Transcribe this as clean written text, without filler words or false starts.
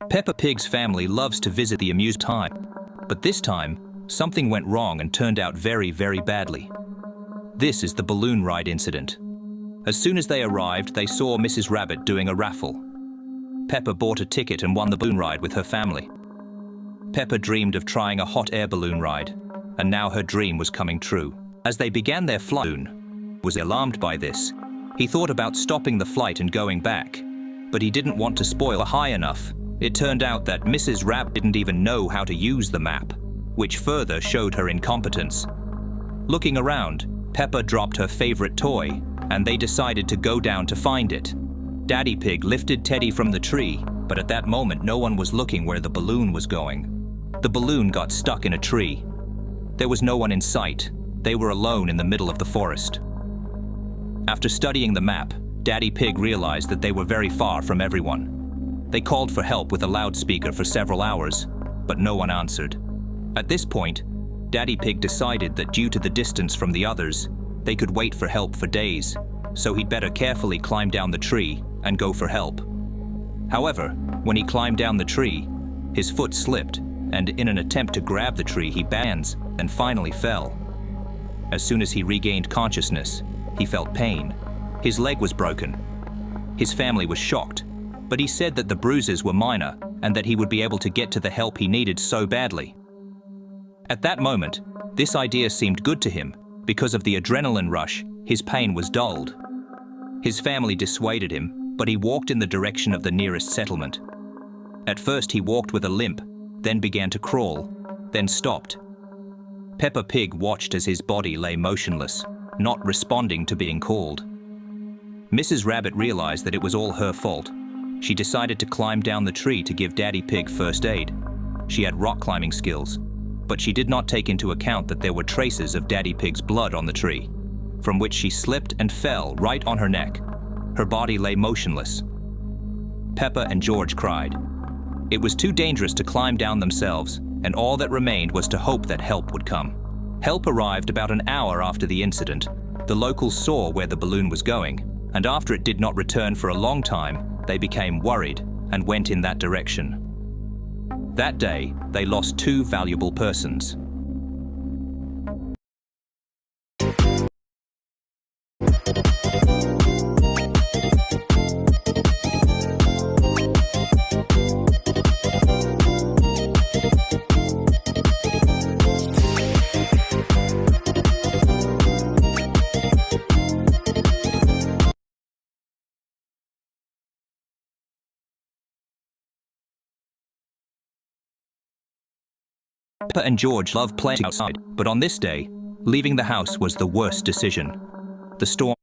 Peppa Pig's family loves to visit the amusement time, but this time, something went wrong and turned out very, very badly. This is the balloon ride incident. As soon as they arrived, they saw Mrs. Rabbit doing a raffle. Peppa bought a ticket and won the balloon ride with her family. Peppa dreamed of trying a hot air balloon ride, and now her dream was coming true. As they began their flight, Balloon was alarmed by this. He thought about stopping the flight and going back, but he didn't want to spoil high enough. It turned out that Mrs. Rabbit didn't even know how to use the map, which further showed her incompetence. Looking around, Peppa dropped her favorite toy, and they decided to go down to find it. Daddy Pig lifted Teddy from the tree, but at that moment no one was looking where the balloon was going. The balloon got stuck in a tree. There was no one in sight. They were alone in the middle of the forest. After studying the map, Daddy Pig realized that they were very far from everyone. They called for help with a loudspeaker for several hours, but no one answered. At this point, Daddy Pig decided that due to the distance from the others, they could wait for help for days, so he'd better carefully climb down the tree and go for help. However, when he climbed down the tree, his foot slipped, and in an attempt to grab the tree, he balanced and finally fell. As soon as he regained consciousness, he felt pain. His leg was broken. His family was shocked, but he said that the bruises were minor and that he would be able to get to the help he needed so badly. At that moment, this idea seemed good to him. Because of the adrenaline rush, his pain was dulled. His family dissuaded him, but he walked in the direction of the nearest settlement. At first he walked with a limp, then began to crawl, then stopped. Peppa Pig watched as his body lay motionless, not responding to being called. Mrs. Rabbit realized that it was all her fault. She decided to climb down the tree to give Daddy Pig first aid. She had rock climbing skills, but she did not take into account that there were traces of Daddy Pig's blood on the tree, from which she slipped and fell right on her neck. Her body lay motionless. Peppa and George cried. It was too dangerous to climb down themselves, and all that remained was to hope that help would come. Help arrived about an hour after the incident. The locals saw where the balloon was going, and after it did not return for a long time, they became worried and went in that direction. That day, they lost two valuable persons. Peppa and George loved playing outside, but on this day, leaving the house was the worst decision. The storm